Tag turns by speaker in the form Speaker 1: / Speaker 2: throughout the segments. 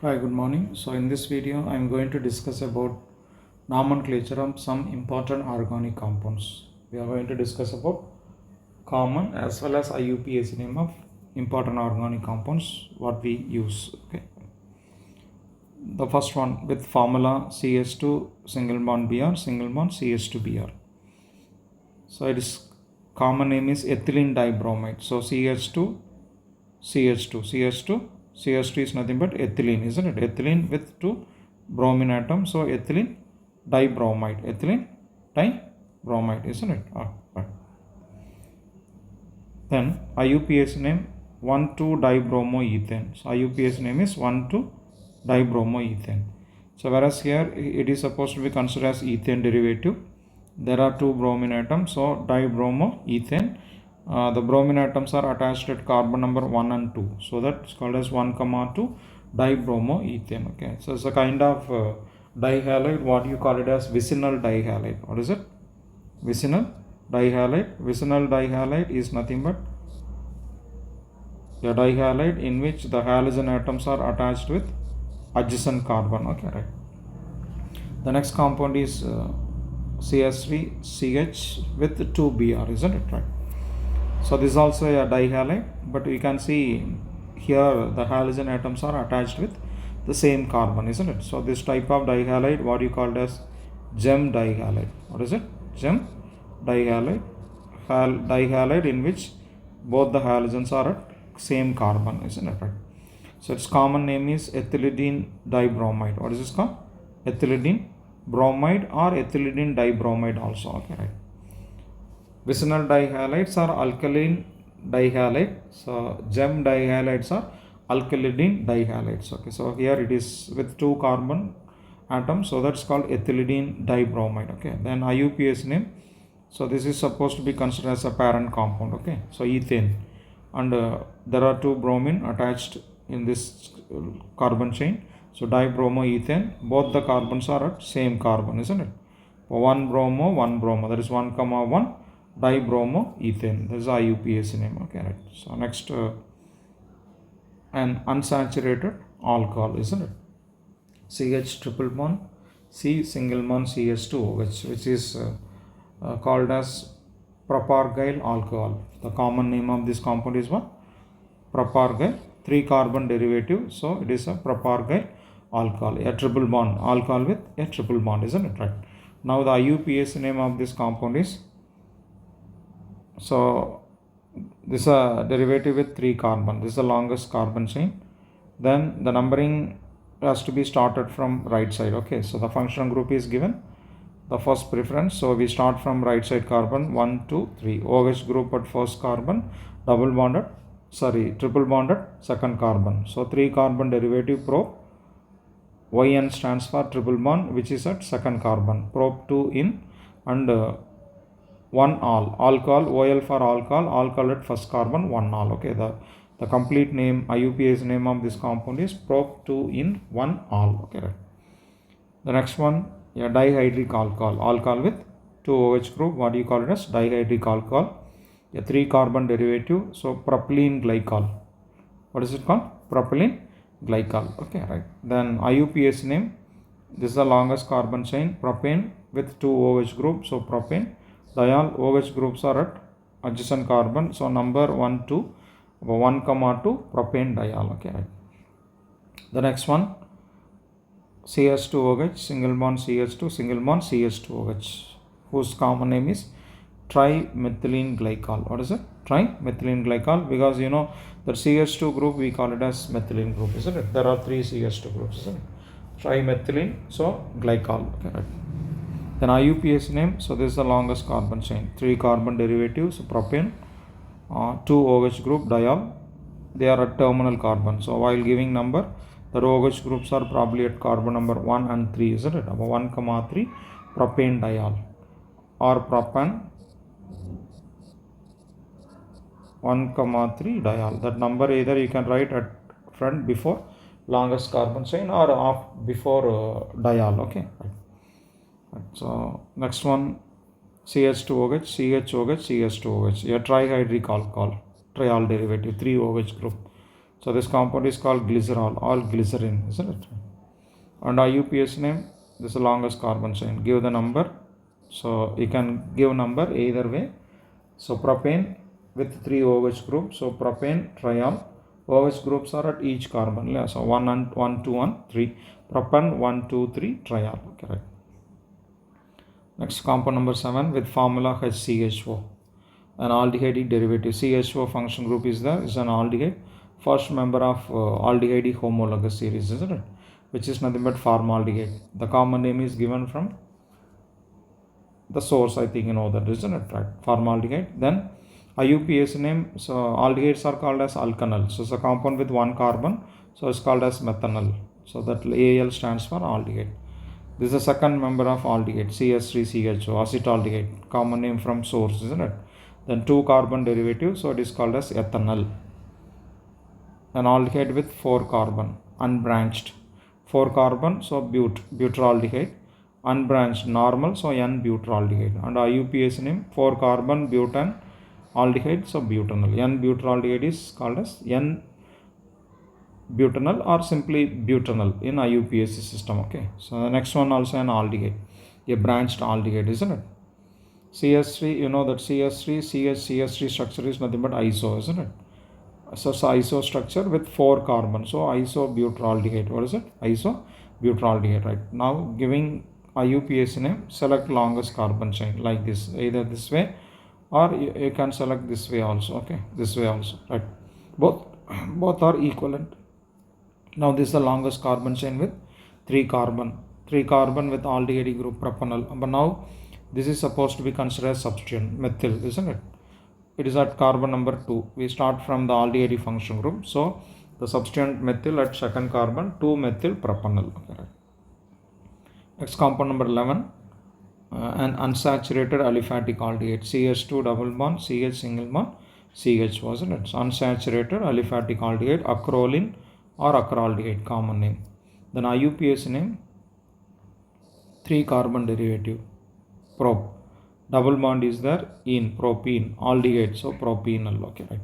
Speaker 1: Hi, good morning. So in this video, I am going to discuss about nomenclature of some important organic compounds. We are going to discuss about common as well as IUPAC name of important organic compounds what we use. Okay. The first one with formula CH2 single bond Br single bond CH2 Br. So it is common name is ethylene dibromide. So CH2 CH2 CH2 CH2 is nothing but ethylene, isn't it? Ethylene with two bromine atoms. So ethylene dibromide. Ethylene dibromide, isn't it? Right. Then IUPAC name 1,2-dibromoethane. So IUPAC name is 1,2-dibromoethane. So whereas here it is supposed to be considered as ethane derivative. There are two bromine atoms. So dibromoethane. The bromine atoms are attached at carbon number 1 and 2. So that's called as 1,2 dibromoethane. Okay. So it's a kind of dihalide. What you call it as vicinal dihalide. What is it? Vicinal dihalide. Vicinal dihalide is nothing but a dihalide in which the halogen atoms are attached with adjacent carbon. Okay, right. The next compound is CH3CH with 2Br, isn't it? Right. So this is also a dihalide, but we can see here the halogen atoms are attached with the same carbon, isn't it? So this type of dihalide, what you called as gem dihalide. What is it? Gem dihalide. Dihalide in which both the halogens are at same carbon, isn't it? Right. So its common name is ethylidene dibromide. What is this called? Ethylidene bromide or ethylidene dibromide also. Okay, right. Vicinal dihalides are alkaline dihalide. So gem dihalides are alkylidene dihalides. Okay, so here it is with two carbon atoms, so that's called ethylidene dibromide. Okay, then IUPAC name. So this is supposed to be considered as a parent compound. Okay, so ethane, and there are two bromine attached in this carbon chain. So dibromoethane, both the carbons are at same carbon, isn't it? One bromo, one bromo, that is 1,1 dibromoethane. That is IUPAC name. Okay, right. So next, an unsaturated alcohol, isn't it? CH triple bond C single bond CH2, which is called as propargyl alcohol. The common name of this compound is what? Propargyl, 3 carbon derivative. So it is a propargyl alcohol, a triple bond alcohol with a triple bond, isn't it? Right. Now the IUPAC name of this compound is, so this is a derivative with 3 carbon. This is the longest carbon chain. Then the numbering has to be started from right side. Okay, so the functional group is given the first preference. So we start from right side carbon 1, 2, 3. OH group at first carbon, triple bonded second carbon. So 3 carbon derivative probe. YN stands for triple bond, which is at second carbon. Probe 2 in, and 1 all. Alcohol, OL for alcohol at first carbon, 1 all. Okay, the complete name, IUPAC name of this compound is probe 2 in 1 all. Okay, right. The next one, a dihydric alcohol with 2 OH group. What do you call it as? Dihydric alcohol. A 3 carbon derivative. So propylene glycol. What is it called? Propylene glycol. Okay, right. Then IUPAC name. This is the longest carbon chain. Propane with 2 OH group. So propane. Diol OH groups are at adjacent carbon. So number 1, 2. 1, 2 propane diol. Okay, right. The next one, CH2OH, single bond CH2, single bond CH2OH, whose common name is trimethylene glycol. What is it? Trimethylene glycol, because you know that CH2 group we call it as methylene group, isn't it? There are 3 CH2 groups, isn't it? Trimethylene, so glycol. Okay, right. Then IUPAC name. So this is the longest carbon chain. 3 carbon derivatives, propane, 2 OH group diol. They are at terminal carbon. So while giving number, the OH groups are probably at carbon number 1 and 3, isn't it? 1, 3 propane diol, or propan 1, 3 diol. That number either you can write at front before longest carbon chain or off before diol. Okay. Right. So next one, CH2OH, CHOH, CH2OH, a trihydric alcohol, triol derivative, 3OH group. So this compound is called glycerol or glycerin, isn't it? And IUPAC name, this is the longest carbon chain. Give the number. So you can give number either way. So propane with 3 OH group. So propane, triol. OH groups are at each carbon. Yeah, so 1 and 1, 2, and 3. Propan 1, 2, 3, triol. Okay, right. Next compound number 7 with formula HCHO. An aldehyde derivative. CHO function group is an aldehyde. First member of aldehyde homologous series, isn't it? Which is nothing but formaldehyde. The common name is given from the source, I think you know that, isn't it? Right? Formaldehyde. Then IUPAC name, so aldehydes are called as alkanal. So it's a compound with one carbon, so it's called as methanol. So that AL stands for aldehyde. This is the second member of aldehyde, CH3CHO, acetaldehyde, common name from source, isn't it? Then 2 carbon derivative, so it is called as ethanol. An aldehyde with 4 carbon, unbranched. 4 carbon, so butylaldehyde. Unbranched, normal, so N-butylaldehyde. And IUPAC name, 4 carbon butane aldehyde, so butanol. N-butylaldehyde is called as N-butanol or simply butanol in IUPAC system. Okay, so the next one also an aldehyde, a branched aldehyde, isn't it? CH3, you know that CH3 structure is nothing but iso, isn't it? So it's iso structure with 4 carbon, so isobutylaldehyde. What is it? Isobutylaldehyde, right? Now giving IUPAC name, select longest carbon chain like this, either this way or you can select this way also. Okay, this way also, right? Both are equivalent. Now this is the longest carbon chain with 3 carbon with aldehyde group propanol. But now this is supposed to be considered as substituent methyl, isn't it? It is at carbon number 2. We start from the aldehyde function group. So the substituent methyl at second carbon, 2-methyl propanol. Okay, right. Next compound number 11, an unsaturated aliphatic aldehyde, CH2 double bond, CH single bond, CH, wasn't it? So unsaturated aliphatic aldehyde, acrolein or acraldehyde, common name. Then IUPAC name, 3 carbon derivative, prop. Double bond is there, ene, propene, aldehyde, so propenol. Okay, right.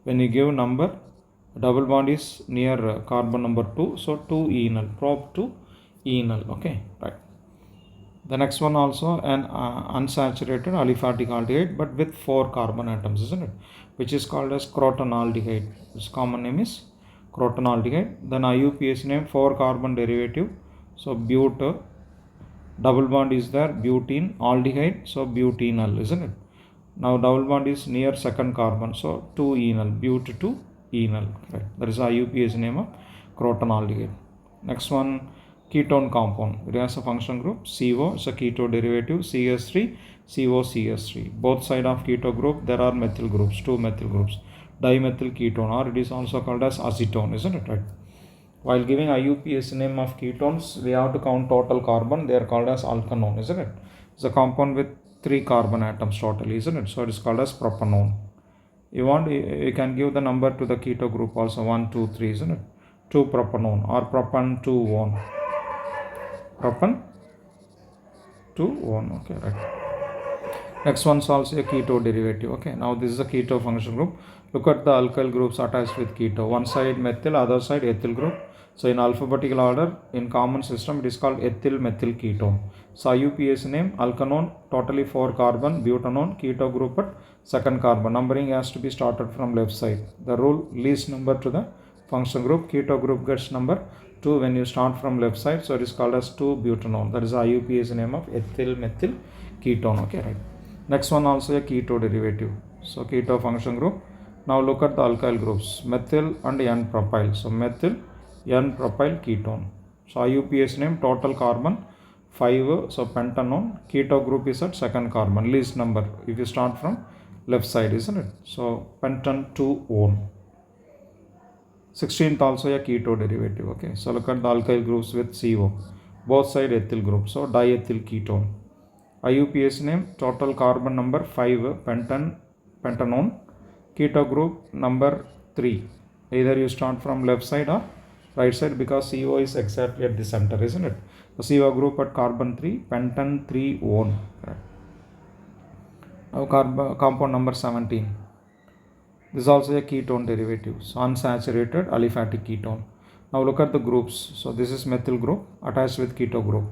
Speaker 1: When you give number, double bond is near carbon number 2, so 2-enol, prop 2-enol. Okay, right. The next one also an unsaturated aliphatic aldehyde, but with 4 carbon atoms, isn't it? Which is called as crotonaldehyde. Its common name is crotonaldehyde. Then IUPAC name, 4 carbon derivative, so but. Double bond is there, butene, aldehyde, so butenol, isn't it? Now double bond is near second carbon, so 2-enol, but-2-enol. Right? That is IUPAC name of crotonaldehyde. Next one, ketone compound. It has a function group, CO, it's a keto derivative, CS3, COCS3. Both side of keto group, there are methyl groups, 2 methyl groups. Dimethyl ketone, or it is also called as acetone, isn't it? Right? While giving IUPAC name of ketones, we have to count total carbon. They are called as alkanone, isn't it? It's a compound with 3 carbon atoms totally, isn't it? So it is called as propanone. You can give the number to the keto group also, 1, 2, 3, isn't it? 2 propanone or propan 2-1. Propan 2-1. Okay, right. Next one is also a keto derivative. Okay, now this is a keto function group. Look at the alkyl groups attached with keto. One side methyl, other side ethyl group. So in alphabetical order, in common system, it is called ethyl methyl ketone. So IUPAC name, alkanone, totally 4 carbon, butanone, keto group at second carbon. Numbering has to be started from left side. The rule, least number to the function group. Keto group gets number 2 when you start from left side. So it is called as 2-butanone. That is IUPAC name of ethyl methyl ketone. Okay, right. Next one also a keto derivative. So keto function group. Now look at the alkyl groups, methyl and N-propyl. So methyl, N-propyl ketone. So IUPAC name, total carbon 5, so pentanone. Keto group is at second carbon, least number if you start from left side, isn't it? So pentan 2-one. 16th also a keto derivative. Okay, so look at the alkyl groups with CO. Both side ethyl group, so diethyl ketone. IUPAC name, total carbon number 5, pentanone. Keto group number 3. Either you start from left side or right side because CO is exactly at the center, isn't it? So CO group at carbon 3, pentan 3-one. compound number 17. This is also a ketone derivative. So unsaturated aliphatic ketone. Now look at the groups. So this is methyl group attached with keto group.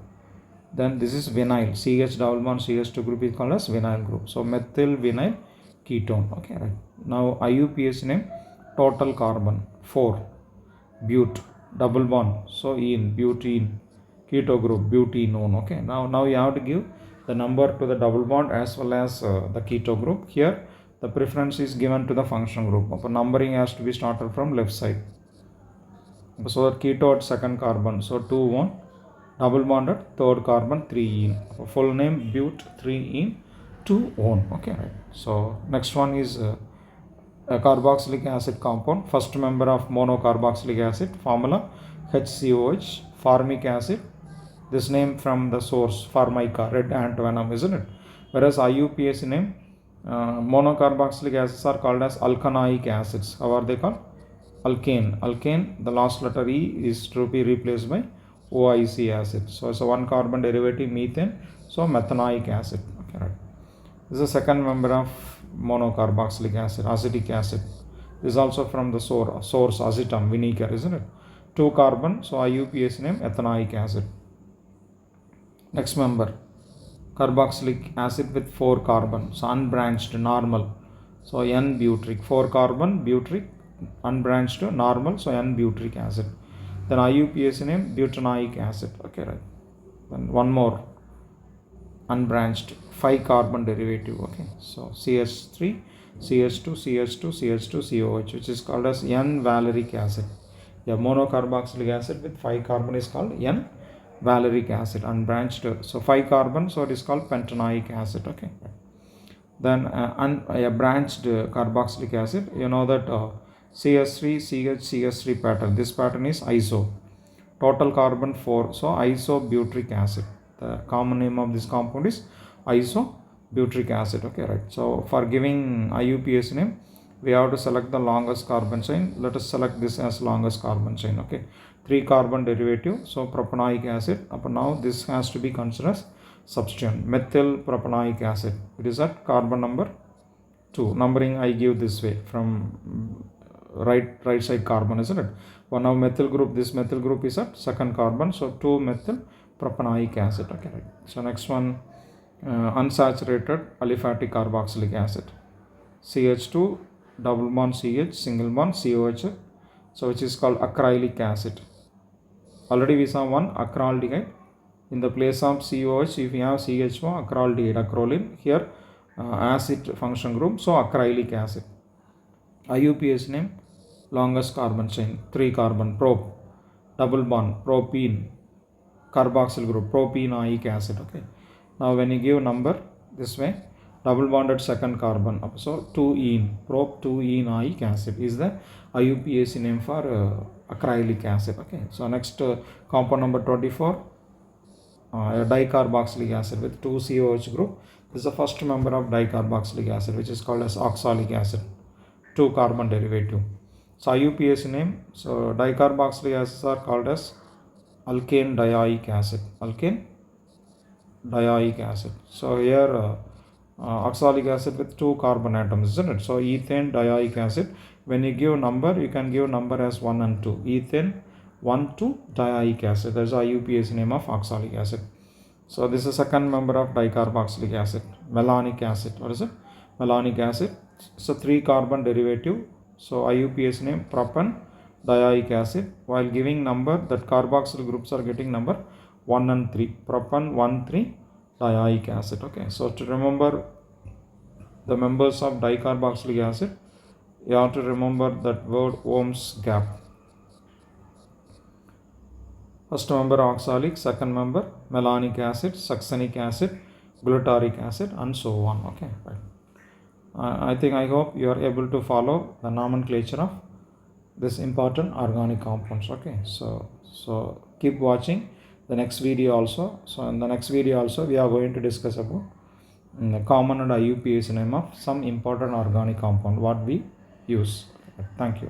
Speaker 1: Then this is vinyl. CH double bond CH2 group is called as vinyl group. So methyl vinyl ketone. Okay, right. Now IUPAC name total carbon 4. Bute double bond. So butene keto group butenone. Okay. Now you have to give the number to the double bond as well as the keto group. Here the preference is given to the functional group. So numbering has to be started from left side. So that keto at second carbon. So 2-1. Double bond at third carbon 3-ene. Full name bute 3-ene 2-one. Okay, right. So next one is a carboxylic acid compound. First member of monocarboxylic acid. Formula HCOH. Formic acid. This name from the source Formica, red ant venom, isn't it? Whereas IUPAC name monocarboxylic acids are called as alkanoic acids. How are they called? Alkane. Alkane, the last letter E is to be replaced by OIC acid. So it's a one carbon derivative methane. So methanoic acid. Okay, right. This is the second member of monocarboxylic acid, acetic acid. This is also from the source acetum, vinegar, isn't it? 2 carbon. So IUPAC name ethanoic acid. Next member, carboxylic acid with 4 carbon. So unbranched, normal. So N-butyric, 4 carbon, butyric, unbranched, normal. So N-butyric acid. Then IUPAC name butanoic acid. Okay, right. Then one more, unbranched, 5 carbon derivative. Okay, so CH3, CH2, CH2, CH2, COH, which is called as N-valeric acid. Yeah, monocarboxylic acid with 5 carbon is called N-valeric acid, unbranched. So 5 carbon, so it is called pentanoic acid. Okay. Then a branched carboxylic acid, you know that CH3, CH, CH3 pattern. This pattern is iso. Total carbon 4. So isobutyric acid. The common name of this compound is isobutyric acid. Okay, right. So for giving IUPAC name, we have to select the longest carbon chain. Let us select this as longest carbon chain. Okay, 3 carbon derivative. So propanoic acid. Up now this has to be considered as substituent. Methyl propanoic acid. It is at carbon number 2. Numbering I give this way from right side carbon, isn't it? One now methyl group. This methyl group is at second carbon. So 2 methyl propanoic acid. Okay, right. So next one, unsaturated aliphatic carboxylic acid. CH2 double bond CH, single bond COH. So which is called acrylic acid. Already we saw one acraldehyde. In the place of COH, if you have CH1, acraldehyde, acrolein. Here acid function group. So acrylic acid. IUPAC name, longest carbon chain, 3 carbon, prop, double bond, propene, carboxyl group, propenoic acid. Okay. Now when you give number this way, double bonded second carbon, so 2-ene, prop 2-enoic acid is the IUPAC name for acrylic acid. Okay. So next compound number 24, a dicarboxylic acid with 2 COH group. This is the first member of dicarboxylic acid, which is called as oxalic acid, 2 carbon derivative. So IUPAC name, so dicarboxylic acids are called as alkane dioic acid. Alkane dioic acid. So here oxalic acid with 2 carbon atoms, isn't it? So ethane dioic acid. When you give number, you can give number as 1 and 2. Ethane 1, 2 dioic acid. That is IUPAC name of oxalic acid. So this is second member of dicarboxylic acid. Malonic acid. What is it? Malonic acid. So 3 carbon derivative. So IUPAC name propan dioic acid. While giving number, that carboxyl groups are getting number 1 and 3. Propan 1, 3 dioic acid. Okay. So to remember the members of dicarboxylic acid, you have to remember that word Ohm's gap. First member oxalic, second member malonic acid, succinic acid, glutaric acid, and so on. Okay, right. I hope you are able to follow the nomenclature of this important organic compounds. Okay, so keep watching the next video also. So in the next video also we are going to discuss about the common and IUPAC name of some important organic compound what we use. Thank you.